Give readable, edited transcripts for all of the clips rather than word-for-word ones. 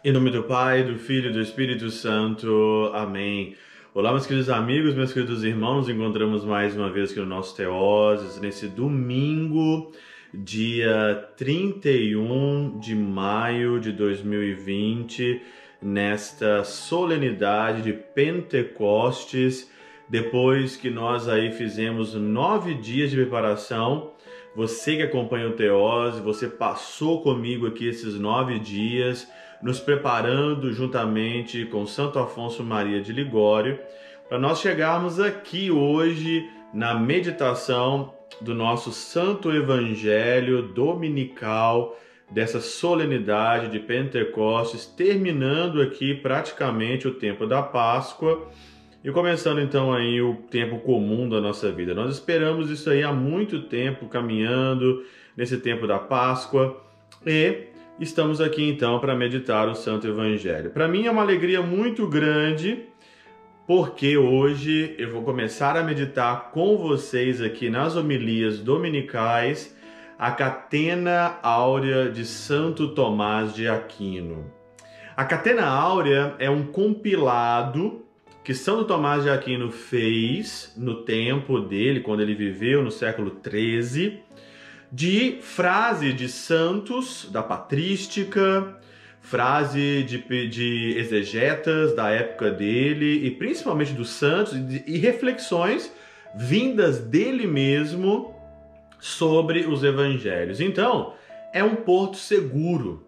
Em nome do Pai, do Filho e do Espírito Santo. Amém. Olá, meus queridos amigos, meus queridos irmãos. Nos encontramos mais uma vez aqui no nosso Teoses, nesse domingo, dia 31 de maio de 2020, nesta solenidade de Pentecostes, depois que nós aí fizemos 9 dias de preparação. Você que acompanha o Teose, você passou comigo aqui esses 9 dias, nos preparando juntamente com Santo Afonso Maria de Ligório, para nós chegarmos aqui hoje na meditação do nosso Santo Evangelho Dominical, dessa solenidade de Pentecostes, terminando aqui praticamente o tempo da Páscoa e começando então aí o tempo comum da nossa vida. Nós esperamos isso aí há muito tempo, caminhando nesse tempo da Páscoa, e estamos aqui então para meditar o Santo Evangelho. Para mim é uma alegria muito grande, porque hoje eu vou começar a meditar com vocês aqui nas homilias dominicais a Catena Áurea de Santo Tomás de Aquino. A Catena Áurea é um compilado que Santo Tomás de Aquino fez no tempo dele, quando ele viveu no século XIII, de frases de santos da patrística, frase de exegetas da época dele, e principalmente dos santos, e reflexões vindas dele mesmo sobre os evangelhos. Então, é um porto seguro.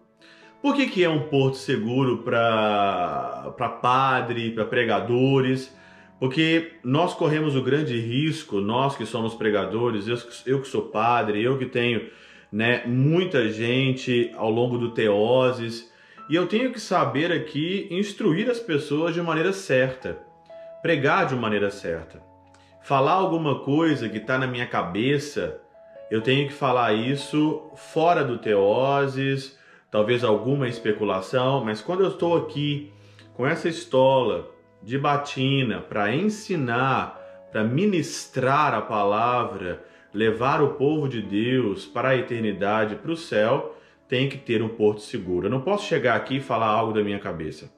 Por que é um porto seguro para padre, para pregadores? Porque nós corremos o grande risco, nós que somos pregadores, eu que sou padre, eu que tenho muita gente ao longo do Teoses, e eu tenho que saber aqui instruir as pessoas de maneira certa, pregar de maneira certa. Falar alguma coisa que está na minha cabeça, eu tenho que falar isso fora do Teoses, talvez alguma especulação, mas quando eu estou aqui com essa estola de batina para ensinar, para ministrar a palavra, levar o povo de Deus para a eternidade, para o céu, tem que ter um porto seguro. Eu não posso chegar aqui e falar algo da minha cabeça.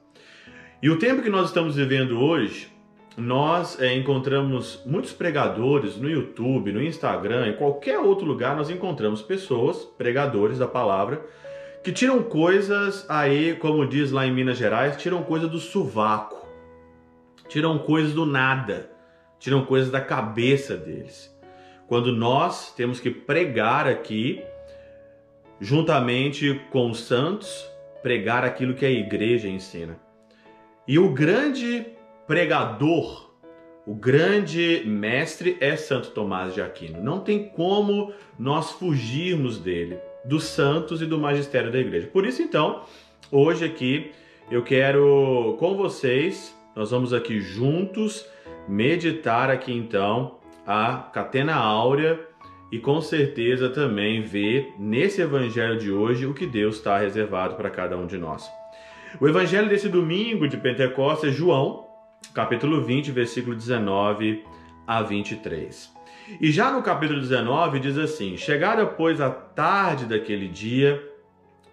E o tempo que nós estamos vivendo hoje, nós encontramos muitos pregadores no YouTube, no Instagram, em qualquer outro lugar nós encontramos pessoas, pregadores da palavra, que tiram coisas aí, como diz lá em Minas Gerais, tiram coisas do sovaco. Tiram coisas do nada, tiram coisas da cabeça deles. Quando nós temos que pregar aqui, juntamente com os santos, pregar aquilo que a igreja ensina. E o grande pregador, o grande mestre é Santo Tomás de Aquino. Não tem como nós fugirmos dele, dos santos e do magistério da igreja. Por isso, então, hoje aqui eu quero com vocês, nós vamos aqui juntos meditar aqui então a Catena Áurea e com certeza também ver nesse evangelho de hoje o que Deus está reservado para cada um de nós. O evangelho desse domingo de Pentecostes é João, capítulo 20, versículo 19 a 23. E já no capítulo 19 diz assim: chegada, pois, a tarde daquele dia,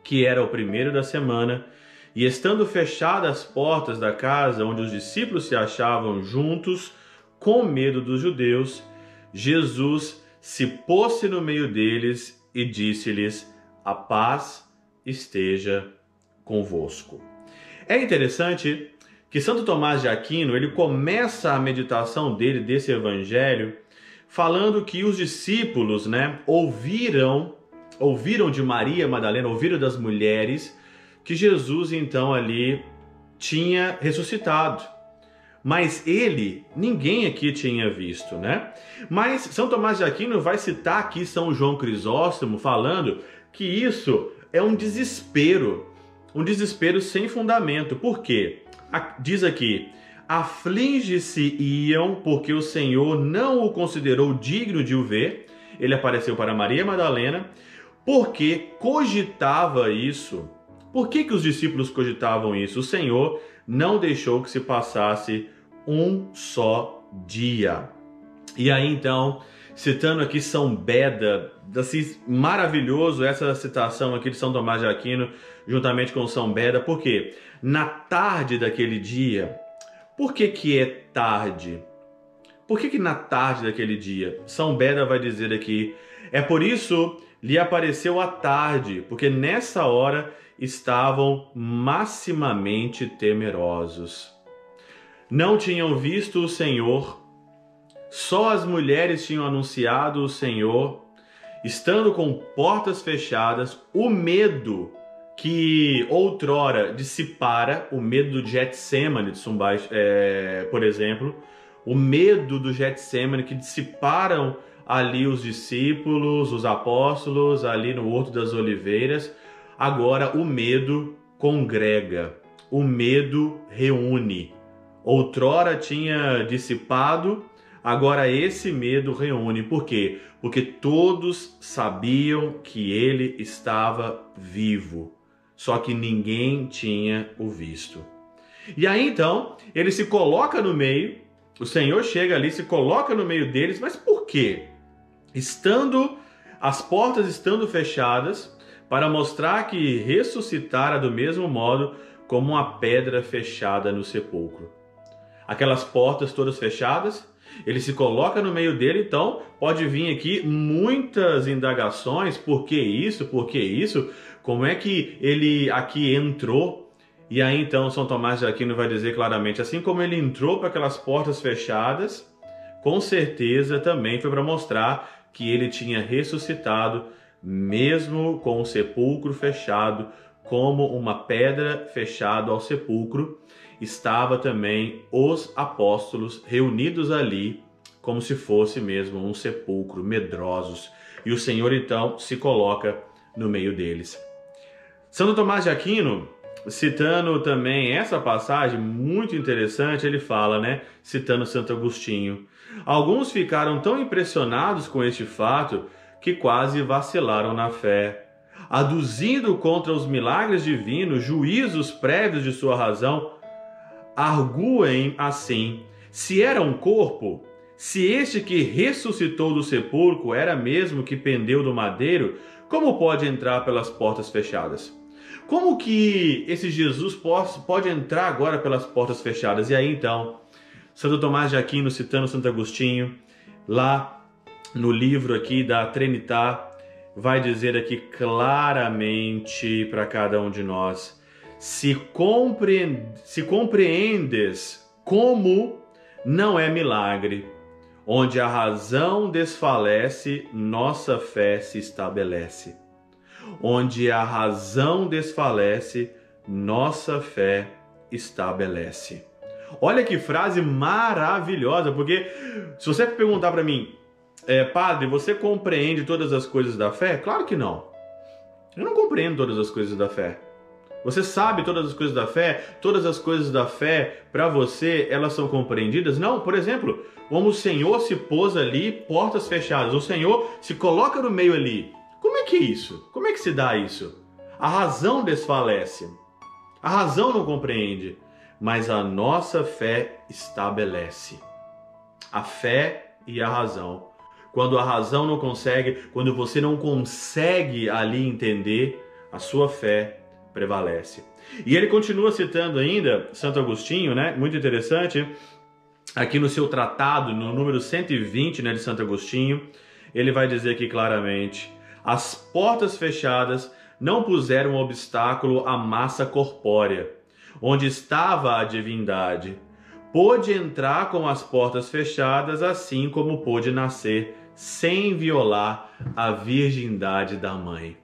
que era o primeiro da semana, e estando fechadas as portas da casa onde os discípulos se achavam juntos, com medo dos judeus, Jesus se pôs no meio deles e disse-lhes: a paz esteja convosco. É interessante que Santo Tomás de Aquino, ele começa a meditação dele, desse evangelho, falando que os discípulos, ouviram de Maria Madalena, ouviram das mulheres, que Jesus então ali tinha ressuscitado. Mas ninguém aqui tinha visto, Mas São Tomás de Aquino vai citar aqui São João Crisóstomo falando que isso é um desespero sem fundamento. Por quê? Diz aqui: aflige-se-iam porque o Senhor não o considerou digno de o ver. Ele apareceu para Maria Madalena porque cogitava isso. Por que os discípulos cogitavam isso? O Senhor não deixou que se passasse um só dia. E aí então, citando aqui São Beda assim, maravilhoso essa citação aqui de São Tomás de Aquino, juntamente com São Beda. Por quê? Na tarde daquele dia. Por que que é tarde? Por que que na tarde daquele dia? São Beda vai dizer aqui, é por isso lhe apareceu à tarde, porque nessa hora estavam maximamente temerosos. Não tinham visto o Senhor, só as mulheres tinham anunciado o Senhor, estando com portas fechadas, o medo que outrora dissipara, o medo do Getsemane, por exemplo, o medo do Getsemane que dissiparam ali os discípulos, os apóstolos, ali no Horto das Oliveiras. Agora o medo congrega, o medo reúne. Outrora tinha dissipado, agora esse medo reúne. Por quê? Porque todos sabiam que ele estava vivo, só que ninguém tinha o visto. E aí então, ele se coloca no meio, o Senhor chega ali, se coloca no meio deles, mas por quê? As portas estando fechadas, para mostrar que ressuscitara do mesmo modo como uma pedra fechada no sepulcro. Aquelas portas todas fechadas, ele se coloca no meio dele, então pode vir aqui muitas indagações, por que isso, como é que ele aqui entrou? E aí então São Tomás de Aquino vai dizer claramente, assim como ele entrou para aquelas portas fechadas, com certeza também foi para mostrar que ele tinha ressuscitado, mesmo com o sepulcro fechado, como uma pedra fechada ao sepulcro, estava também os apóstolos reunidos ali, como se fosse mesmo um sepulcro, medrosos. E o Senhor então se coloca no meio deles. Santo Tomás de Aquino, citando também essa passagem muito interessante, ele fala, citando Santo Agostinho, alguns ficaram tão impressionados com este fato que quase vacilaram na fé, aduzindo contra os milagres divinos juízos prévios de sua razão, arguem assim: se era um corpo, se este que ressuscitou do sepulcro era mesmo que pendeu do madeiro, como pode entrar pelas portas fechadas? Como que esse Jesus pode entrar agora pelas portas fechadas? E aí então, Santo Tomás de Aquino, citando Santo Agostinho, lá no livro aqui da Trinità, vai dizer aqui claramente para cada um de nós: se compreendes como não é milagre, onde a razão desfalece, nossa fé se estabelece. Onde a razão desfalece, nossa fé estabelece. Olha que frase maravilhosa, porque se você perguntar para mim, padre, você compreende todas as coisas da fé? Claro que não. Eu não compreendo todas as coisas da fé. Você sabe todas as coisas da fé? Todas as coisas da fé, para você, elas são compreendidas? Não, por exemplo, como o Senhor se pôs ali, portas fechadas, o Senhor se coloca no meio ali. Como é que é isso? Como é que se dá isso? A razão desfalece. A razão não compreende, mas a nossa fé estabelece. A fé e a razão. Quando a razão não consegue, quando você não consegue ali entender, a sua fé prevalece. E ele continua citando ainda Santo Agostinho, muito interessante, aqui no seu tratado, no número 120, de Santo Agostinho, ele vai dizer aqui claramente: as portas fechadas não puseram obstáculo à massa corpórea, onde estava a divindade. Pôde entrar com as portas fechadas, assim como pôde nascer, sem violar a virgindade da mãe.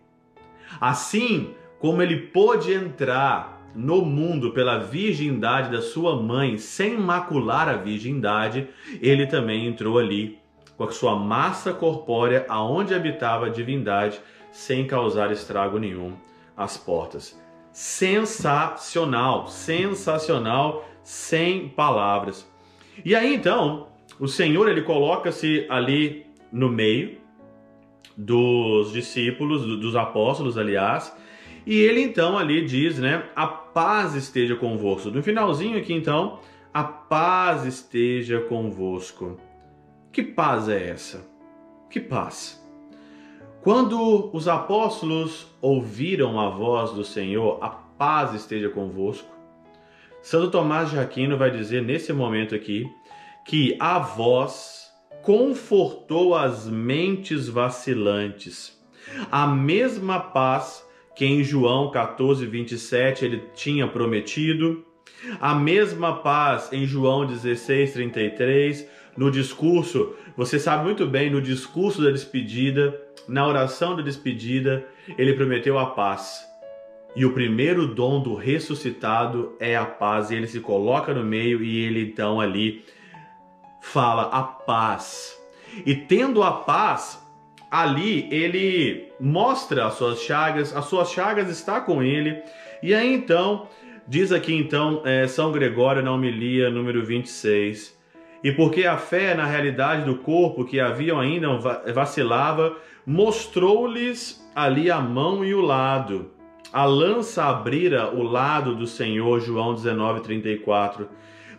Assim como ele pôde entrar no mundo pela virgindade da sua mãe, sem macular a virgindade, ele também entrou ali com a sua massa corpórea, aonde habitava a divindade, sem causar estrago nenhum às portas. Sensacional, sensacional, sem palavras. E aí então, o Senhor, ele coloca-se ali no meio dos discípulos, dos apóstolos, aliás, e ele então ali diz, a paz esteja convosco. No finalzinho aqui então, a paz esteja convosco. Que paz é essa? Que paz? Quando os apóstolos ouviram a voz do Senhor, a paz esteja convosco, Santo Tomás de Aquino vai dizer nesse momento aqui que a voz confortou as mentes vacilantes. A mesma paz que em João 14, 27 ele tinha prometido, a mesma paz em João 16, 33, no discurso, você sabe muito bem, no discurso da despedida, na oração da despedida, ele prometeu a paz. E o primeiro dom do ressuscitado é a paz, e ele se coloca no meio e ele então ali fala a paz. E tendo a paz, ali ele mostra as suas chagas está com ele. E aí então, diz aqui então São Gregório na homilia número 26, e porque a fé na realidade do corpo que haviam ainda vacilava, mostrou-lhes ali a mão e o lado. A lança abrira o lado do Senhor, João 19, 34,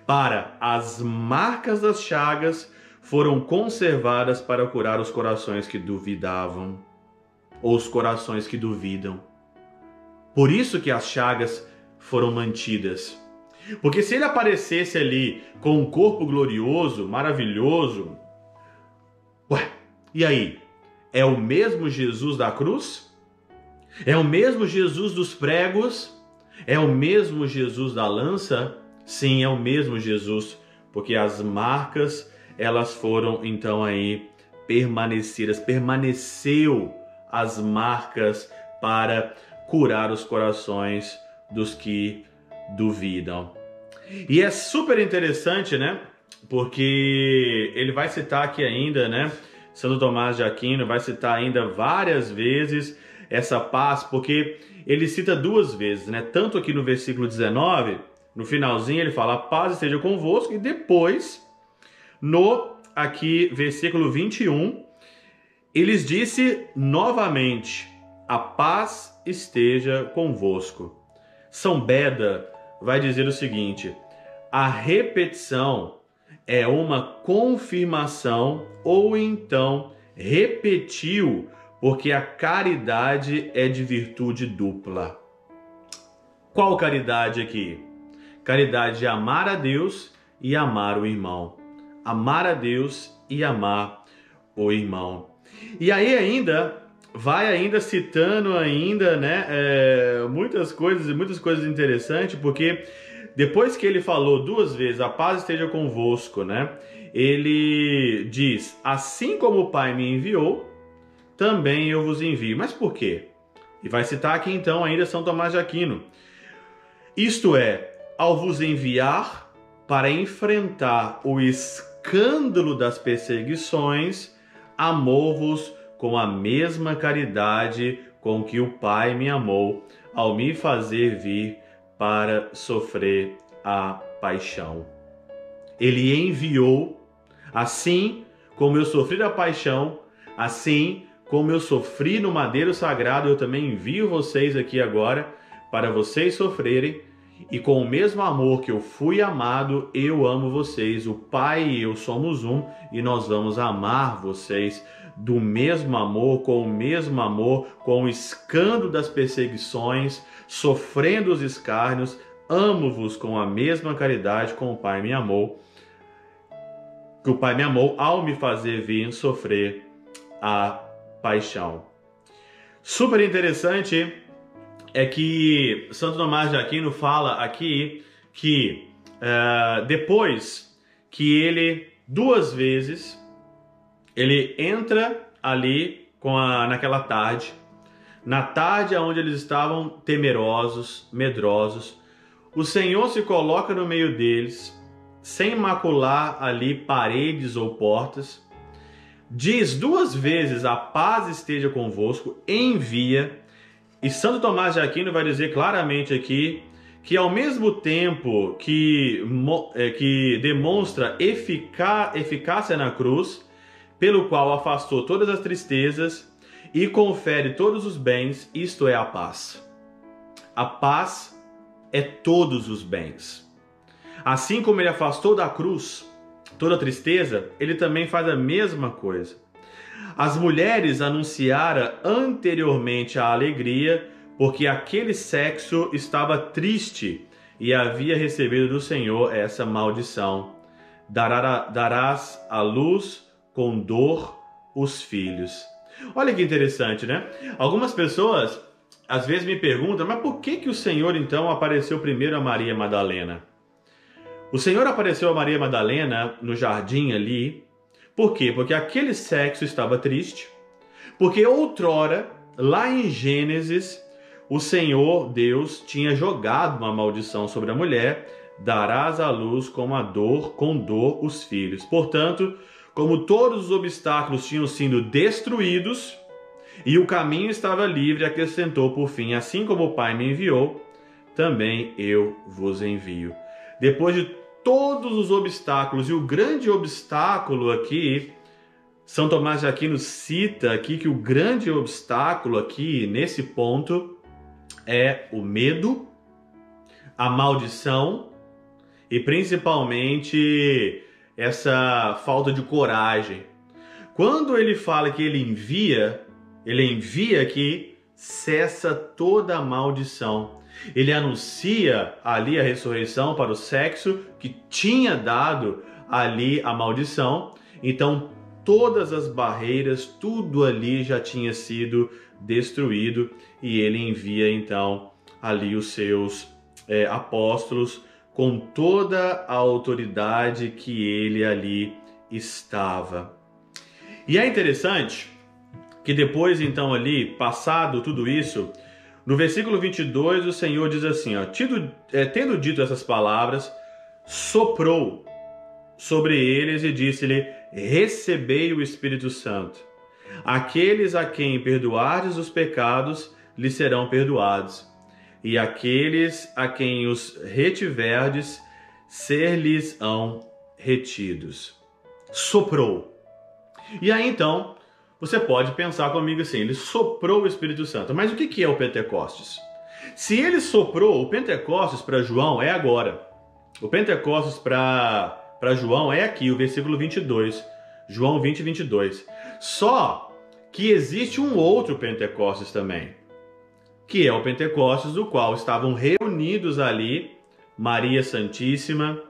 para as marcas das chagas foram conservadas para curar os corações que duvidavam, ou os corações que duvidam. Por isso que as chagas foram mantidas. Porque se ele aparecesse ali com um corpo glorioso, maravilhoso, e aí? É o mesmo Jesus da cruz? É o mesmo Jesus dos pregos? É o mesmo Jesus da lança? Sim, é o mesmo Jesus, porque as marcas, elas foram então aí permanecidas, permaneceu as marcas para curar os corações dos que duvidam. E é super interessante, né? Porque ele vai citar aqui ainda, né? Santo Tomás de Aquino vai citar ainda várias vezes essa paz, porque ele cita duas vezes, né? Tanto aqui no versículo 19, no finalzinho ele fala: a paz esteja convosco, e depois, no aqui versículo 21, ele disse novamente: a paz esteja convosco. São Beda vai dizer o seguinte: a repetição é uma confirmação, ou então repetiu, porque a caridade é de virtude dupla. Qual caridade aqui? Caridade de amar a Deus e amar o irmão. Amar a Deus e amar o irmão. E aí vai citando ainda, né, muitas coisas interessantes, porque depois que ele falou duas vezes, a paz esteja convosco, né, ele diz: assim como o Pai me enviou, também eu vos envio. Mas por quê? E vai citar aqui então ainda São Tomás de Aquino. Isto é, ao vos enviar para enfrentar o escândalo das perseguições, amou-vos com a mesma caridade com que o Pai me amou, ao me fazer vir para sofrer a paixão. Ele enviou, assim como eu sofri a paixão, assim como eu sofri no madeiro sagrado, eu também envio vocês aqui agora para vocês sofrerem, e com o mesmo amor que eu fui amado, eu amo vocês. O Pai e eu somos um, e nós vamos amar vocês do mesmo amor, com o mesmo amor, com o escândalo das perseguições, sofrendo os escárnios. Amo-vos com a mesma caridade como o Pai me amou, que o Pai me amou ao me fazer vir sofrer a paixão. Super interessante é que Santo Tomás de Aquino fala aqui que depois que ele duas vezes ele entra ali naquela tarde, na tarde onde eles estavam temerosos, medrosos, o Senhor se coloca no meio deles, sem macular ali paredes ou portas, diz duas vezes: a paz esteja convosco, envia. E Santo Tomás de Aquino vai dizer claramente aqui que, ao mesmo tempo que demonstra eficácia na cruz, pelo qual afastou todas as tristezas e confere todos os bens, isto é a paz. A paz é todos os bens. Assim como ele afastou da cruz toda a tristeza, ele também faz a mesma coisa. As mulheres anunciaram anteriormente a alegria, porque aquele sexo estava triste e havia recebido do Senhor essa maldição. Darás à luz com dor os filhos. Olha que interessante, né? Algumas pessoas às vezes me perguntam, mas por que o Senhor então apareceu primeiro a Maria Madalena? O Senhor apareceu a Maria Madalena no jardim ali. Por quê? Porque aquele sexo estava triste. Porque outrora, lá em Gênesis, o Senhor Deus tinha jogado uma maldição sobre a mulher: darás à luz com dor os filhos. Portanto, como todos os obstáculos tinham sido destruídos e o caminho estava livre, acrescentou por fim: assim como o Pai me enviou, também eu vos envio. Depois de todos os obstáculos, e o grande obstáculo aqui, São Tomás de Aquino cita aqui que o grande obstáculo aqui, nesse ponto, é o medo, a maldição e principalmente essa falta de coragem. Quando ele fala que ele envia que cessa toda a maldição. Ele anuncia ali a ressurreição para o sexo que tinha dado ali a maldição. Então todas as barreiras, tudo ali já tinha sido destruído e ele envia então ali os seus apóstolos com toda a autoridade que ele ali estava. E é interessante que depois então ali, passado tudo isso, no versículo 22 o Senhor diz assim, ó, tendo dito essas palavras, soprou sobre eles e disse-lhe: recebei o Espírito Santo. Aqueles a quem perdoardes os pecados, lhes serão perdoados. E aqueles a quem os retiverdes, ser-lhes-ão retidos. Soprou. E aí então, você pode pensar comigo assim, ele soprou o Espírito Santo. Mas o que é o Pentecostes? Se ele soprou, o Pentecostes para João é agora. O Pentecostes para João é aqui, o versículo 22. João 20, 22. Só que existe um outro Pentecostes também, que é o Pentecostes do qual estavam reunidos ali Maria Santíssima.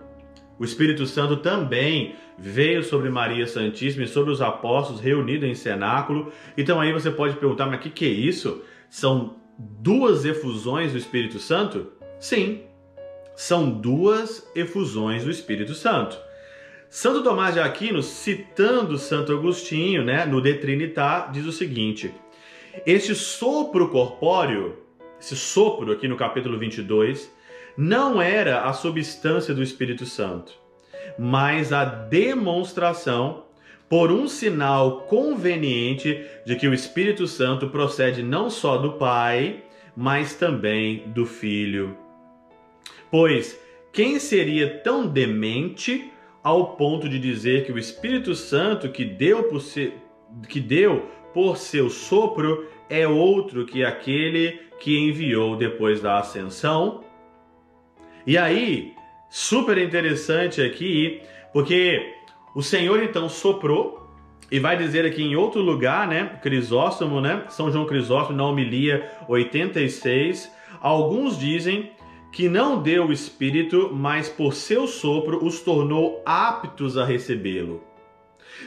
O Espírito Santo também veio sobre Maria Santíssima e sobre os apóstolos reunidos em cenáculo. Então aí você pode perguntar, mas o que é isso? São duas efusões do Espírito Santo? Sim, são duas efusões do Espírito Santo. Santo Tomás de Aquino, citando Santo Agostinho, no De Trinitate, diz o seguinte: este sopro corpóreo, esse sopro aqui no capítulo 22, não era a substância do Espírito Santo, mas a demonstração por um sinal conveniente de que o Espírito Santo procede não só do Pai, mas também do Filho. Pois quem seria tão demente ao ponto de dizer que o Espírito Santo que deu por seu sopro é outro que aquele que enviou depois da ascensão? E aí, super interessante aqui, porque o Senhor então soprou, e vai dizer aqui em outro lugar, Crisóstomo, São João Crisóstomo, na homilia 86, alguns dizem que não deu o Espírito, mas por seu sopro os tornou aptos a recebê-lo.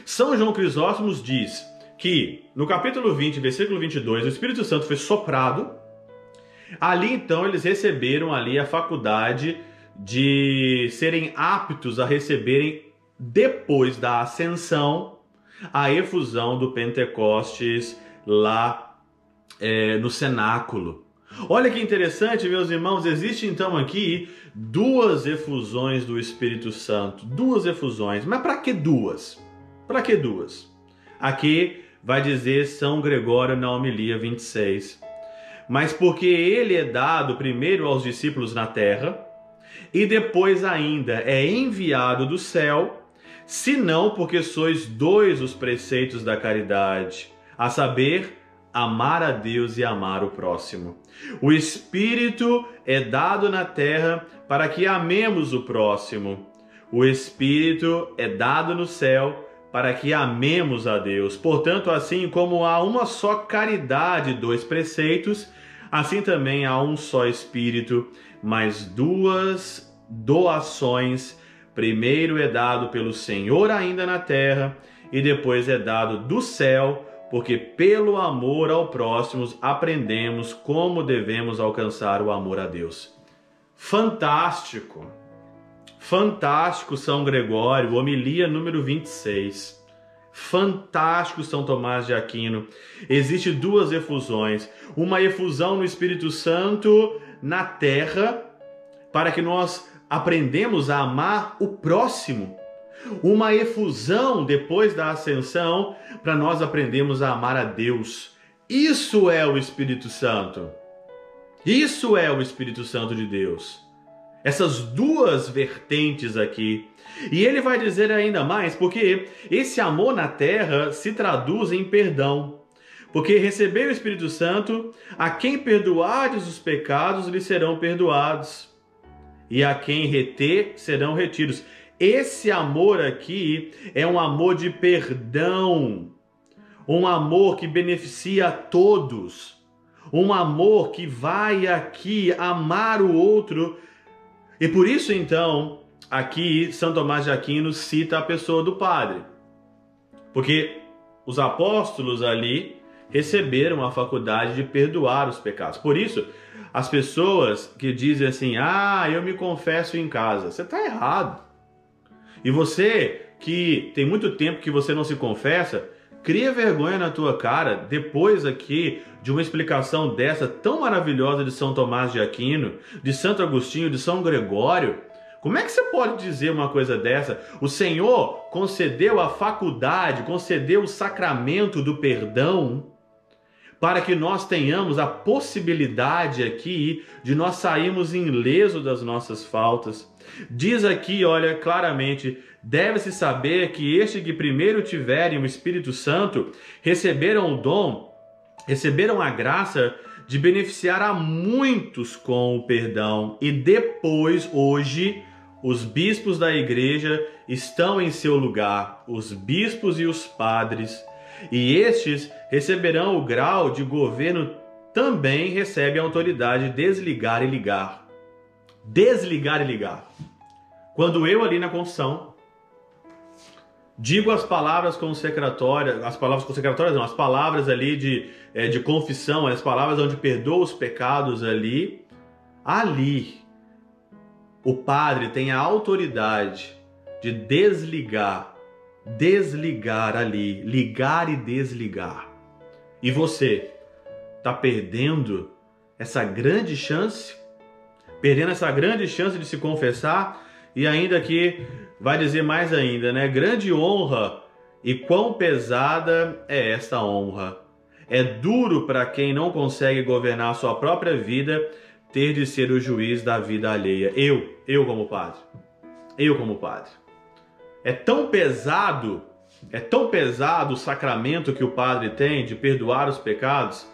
São João Crisóstomo diz que no capítulo 20, versículo 22, o Espírito Santo foi soprado. Ali então eles receberam ali a faculdade de serem aptos a receberem, depois da ascensão, a efusão do Pentecostes lá no cenáculo. Olha que interessante, meus irmãos, existe então aqui duas efusões do Espírito Santo, duas efusões. Mas para que duas? Para que duas? Aqui vai dizer São Gregório na homilia 26. Mas porque ele é dado primeiro aos discípulos na terra e depois ainda é enviado do céu, senão porque sois dois os preceitos da caridade, a saber, amar a Deus e amar o próximo. O Espírito é dado na terra para que amemos o próximo. O Espírito é dado no céu para que amemos a Deus. Portanto, assim como há uma só caridade, 2 preceitos, assim também há um só Espírito, mas 2 doações. Primeiro é dado pelo Senhor ainda na terra, e depois é dado do céu, porque pelo amor ao próximo aprendemos como devemos alcançar o amor a Deus. Fantástico! Fantástico São Gregório, homilia número 26. Fantástico São Tomás de Aquino. Existem 2 efusões. Uma efusão no Espírito Santo na terra, para que nós aprendemos a amar o próximo. Uma efusão depois da ascensão, para nós aprendermos a amar a Deus. Isso é o Espírito Santo. Isso é o Espírito Santo de Deus. Essas 2 vertentes aqui. E ele vai dizer ainda mais, porque esse amor na terra se traduz em perdão. Porque recebeu o Espírito Santo, a quem perdoardes os pecados, lhes serão perdoados. E a quem reter, serão retidos. Esse amor aqui é um amor de perdão. Um amor que beneficia a todos. Um amor que vai aqui amar o outro. E por isso, então, aqui São Tomás de Aquino cita a pessoa do Padre. Porque os apóstolos ali receberam a faculdade de perdoar os pecados. Por isso, as pessoas que dizem assim, eu me confesso em casa, você está errado. E você que tem muito tempo que você não se confessa, cria vergonha na tua cara depois aqui de uma explicação dessa tão maravilhosa de São Tomás de Aquino, de Santo Agostinho, de São Gregório. Como é que você pode dizer uma coisa dessa? O Senhor concedeu a faculdade, concedeu o sacramento do perdão para que nós tenhamos a possibilidade aqui de nós sairmos ileso das nossas faltas. Diz aqui, olha, claramente, deve-se saber que este que primeiro tiverem o Espírito Santo receberam o dom, receberam a graça de beneficiar a muitos com o perdão. E depois, hoje, os bispos da igreja estão em seu lugar, os bispos e os padres, e estes receberão o grau de governo, também recebem a autoridade de desligar e ligar. Desligar e ligar. Quando eu ali na confissão digo as palavras consecratórias, as palavras ali de confissão, as palavras onde perdoa os pecados ali o padre tem a autoridade de desligar ali, ligar e desligar. E você está perdendo essa grande chance? Perdendo essa grande chance de se confessar? E ainda que vai dizer mais ainda, né? Grande honra, e quão pesada é esta honra. É duro para quem não consegue governar a sua própria vida ter de ser o juiz da vida alheia. Eu como padre. É tão pesado o sacramento que o padre tem de perdoar os pecados,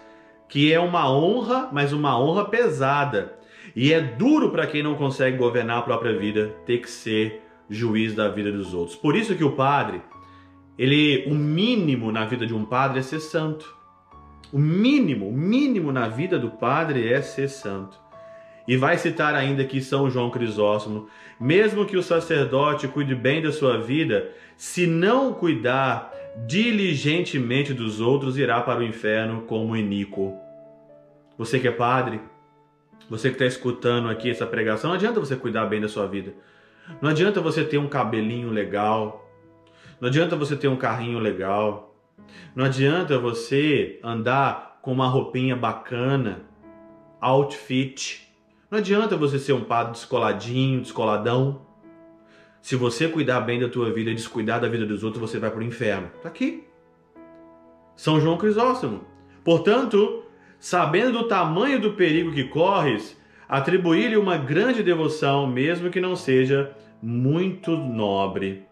que é uma honra, mas uma honra pesada. E é duro para quem não consegue governar a própria vida ter que ser juiz da vida dos outros. Por isso que o padre, o mínimo na vida de um padre é ser santo. O mínimo na vida do padre é ser santo. E vai citar ainda aqui São João Crisóstomo: mesmo que o sacerdote cuide bem da sua vida, se não cuidar diligentemente dos outros, irá para o inferno como iníquo. Você que é padre, você que está escutando aqui essa pregação, não adianta você cuidar bem da sua vida. Não adianta você ter um cabelinho legal. Não adianta você ter um carrinho legal. Não adianta você andar com uma roupinha bacana, outfit. Não adianta você ser um padre descoladinho, descoladão. Se você cuidar bem da tua vida e descuidar da vida dos outros, você vai para o inferno. Está aqui. São João Crisóstomo. Portanto, sabendo do tamanho do perigo que corres, atribuir-lhe uma grande devoção, mesmo que não seja muito nobre.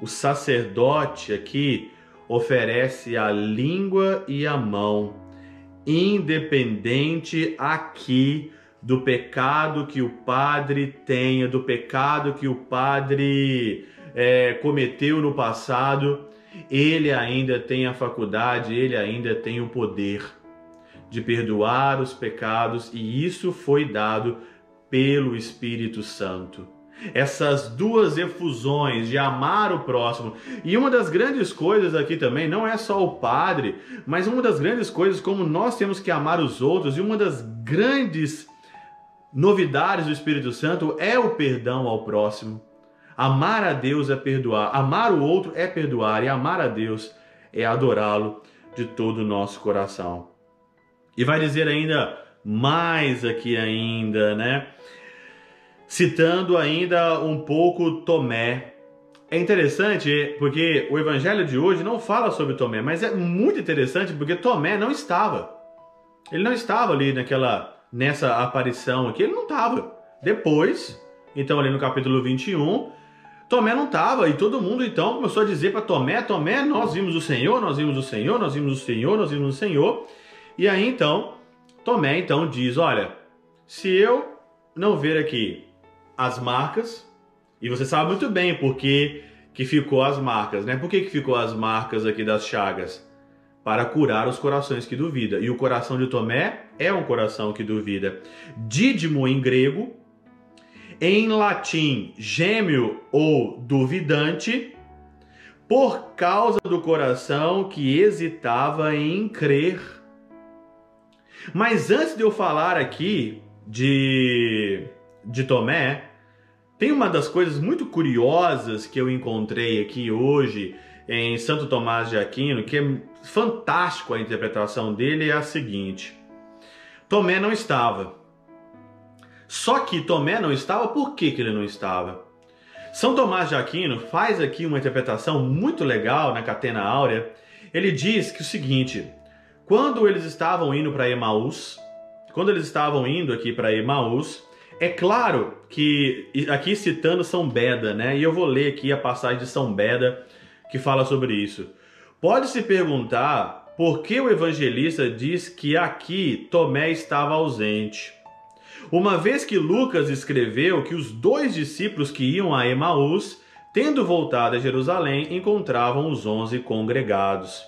O sacerdote aqui oferece a língua e a mão, independente aqui do pecado que o padre tenha, do pecado que o padre cometeu no passado. Ele ainda tem a faculdade, ele ainda tem o poder de perdoar os pecados, e isso foi dado pelo Espírito Santo. Essas duas efusões de amar o próximo. E uma das grandes coisas aqui também não é só o padre, mas uma das grandes coisas como nós temos que amar os outros, e uma das grandes novidades do Espírito Santo é o perdão ao próximo. Amar a Deus é perdoar, amar o outro é perdoar, e amar a Deus é adorá-lo de todo o nosso coração. E vai dizer ainda mais aqui ainda, né? Citando ainda um pouco Tomé. É interessante porque o evangelho de hoje não fala sobre Tomé, mas é muito interessante porque Tomé não estava. Ele não estava ali nessa aparição aqui, ele não estava. Depois, então ali no capítulo 21, Tomé não estava, e todo mundo então começou a dizer para Tomé, Tomé, nós vimos o Senhor, nós vimos o Senhor, nós vimos o Senhor, nós vimos o Senhor. E aí então, Tomé então diz, olha, se eu não ver aqui as marcas, e você sabe muito bem por que ficou as marcas, né? Por que ficou as marcas aqui das chagas? Para curar os corações que duvidam. E o coração de Tomé é um coração que duvida. Dídimo em grego, em latim, gêmeo ou duvidante, por causa do coração que hesitava em crer. Mas antes de eu falar aqui de Tomé, tem uma das coisas muito curiosas que eu encontrei aqui hoje em Santo Tomás de Aquino, que é fantástico a interpretação dele, é a seguinte. Tomé não estava. Só que Tomé não estava, por que ele não estava? São Tomás de Aquino faz aqui uma interpretação muito legal na Catena Áurea. Ele diz que o seguinte, quando eles estavam indo para Emaús, é claro que, aqui citando São Beda, né? E eu vou ler aqui a passagem de São Beda que fala sobre isso. Pode-se perguntar por que o evangelista diz que aqui Tomé estava ausente. Uma vez que Lucas escreveu que os 2 discípulos que iam a Emaús, tendo voltado a Jerusalém, encontravam os 11 congregados.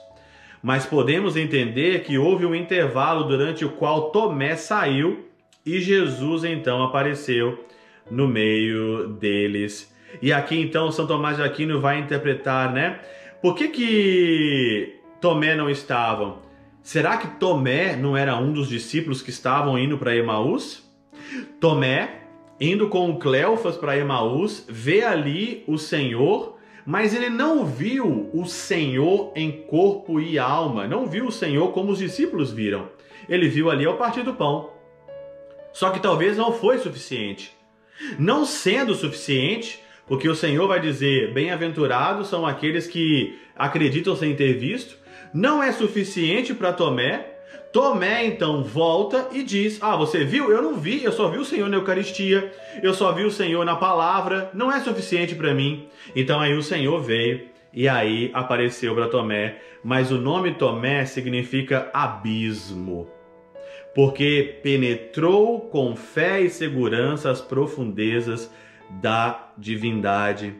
Mas podemos entender que houve um intervalo durante o qual Tomé saiu e Jesus então apareceu no meio deles. E aqui então São Tomás de Aquino vai interpretar, né? Por que Tomé não estava? Será que Tomé não era um dos discípulos que estavam indo para Emaús? Tomé, indo com Cleofas para Emaús, vê ali o Senhor, mas ele não viu o Senhor em corpo e alma, não viu o Senhor como os discípulos viram. Ele viu ali ao partir do pão. Só que talvez não foi suficiente. Não sendo suficiente, porque o Senhor vai dizer, bem-aventurados são aqueles que acreditam sem ter visto, não é suficiente para Tomé. Tomé então volta e diz, você viu? Eu não vi, eu só vi o Senhor na Eucaristia, eu só vi o Senhor na palavra, não é suficiente para mim. Então aí o Senhor veio e aí apareceu para Tomé, mas o nome Tomé significa abismo, porque penetrou com fé e segurança as profundezas da divindade.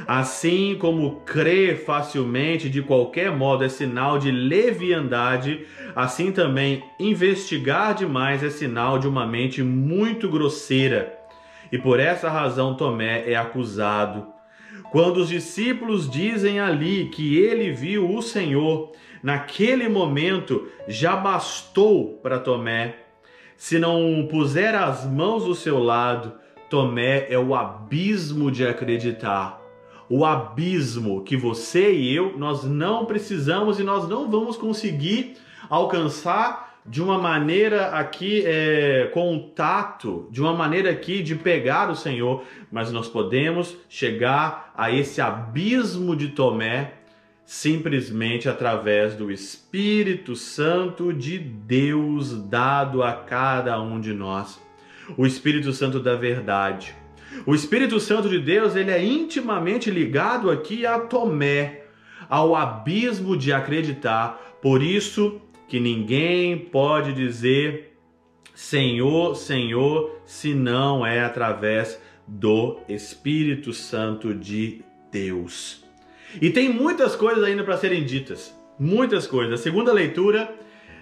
Assim como crer facilmente de qualquer modo é sinal de leviandade, assim também investigar demais é sinal de uma mente muito grosseira. E por essa razão Tomé é acusado. Quando os discípulos dizem ali que ele viu o Senhor, naquele momento já bastou para Tomé. Se não puser as mãos do seu lado, Tomé é o abismo de acreditar. O abismo que você e eu, nós não precisamos e nós não vamos conseguir alcançar de uma maneira aqui, contato, de uma maneira aqui de pegar o Senhor, mas nós podemos chegar a esse abismo de Tomé simplesmente através do Espírito Santo de Deus dado a cada um de nós. O Espírito Santo da verdade. O Espírito Santo de Deus, ele é intimamente ligado aqui a Tomé, ao abismo de acreditar. Por isso que ninguém pode dizer Senhor, Senhor, se não é através do Espírito Santo de Deus. E tem muitas coisas ainda para serem ditas, muitas coisas. A segunda leitura,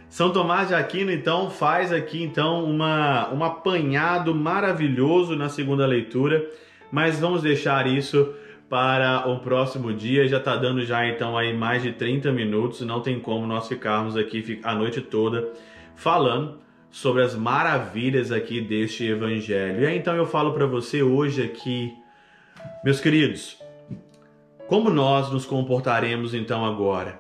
São Tomás de Aquino, então, faz aqui então um apanhado maravilhoso na segunda leitura, mas vamos deixar isso para o próximo dia. Já está dando já então aí mais de 30 minutos, não tem como nós ficarmos aqui a noite toda falando sobre as maravilhas aqui deste evangelho. E aí então eu falo para você hoje aqui, meus queridos, como nós nos comportaremos então agora?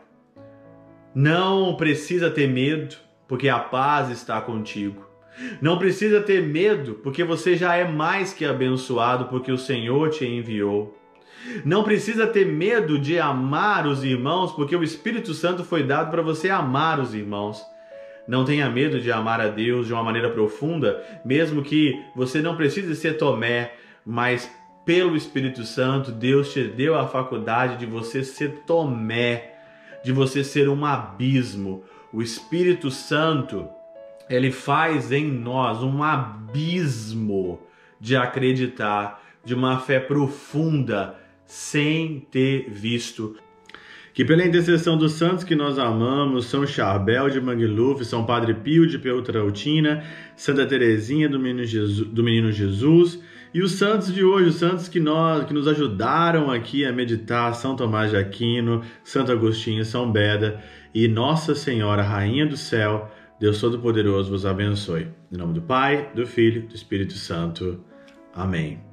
Não precisa ter medo, porque a paz está contigo. Não precisa ter medo, porque você já é mais que abençoado, porque o Senhor te enviou. Não precisa ter medo de amar os irmãos, porque o Espírito Santo foi dado para você amar os irmãos. Não tenha medo de amar a Deus de uma maneira profunda, mesmo que você não precise ser Tomé, mas pelo Espírito Santo, Deus te deu a faculdade de você ser Tomé, de você ser um abismo. O Espírito Santo, ele faz em nós um abismo de acreditar, de uma fé profunda, sem ter visto. Que pela intercessão dos santos que nós amamos, São Charbel de Mangluf, São Padre Pio de Pietrelcina, Santa Teresinha do Menino Jesus, e os santos de hoje, os santos que nos ajudaram aqui a meditar, São Tomás de Aquino, Santo Agostinho, São Beda e Nossa Senhora, Rainha do Céu, Deus Todo-Poderoso vos abençoe. Em nome do Pai, do Filho e do Espírito Santo. Amém.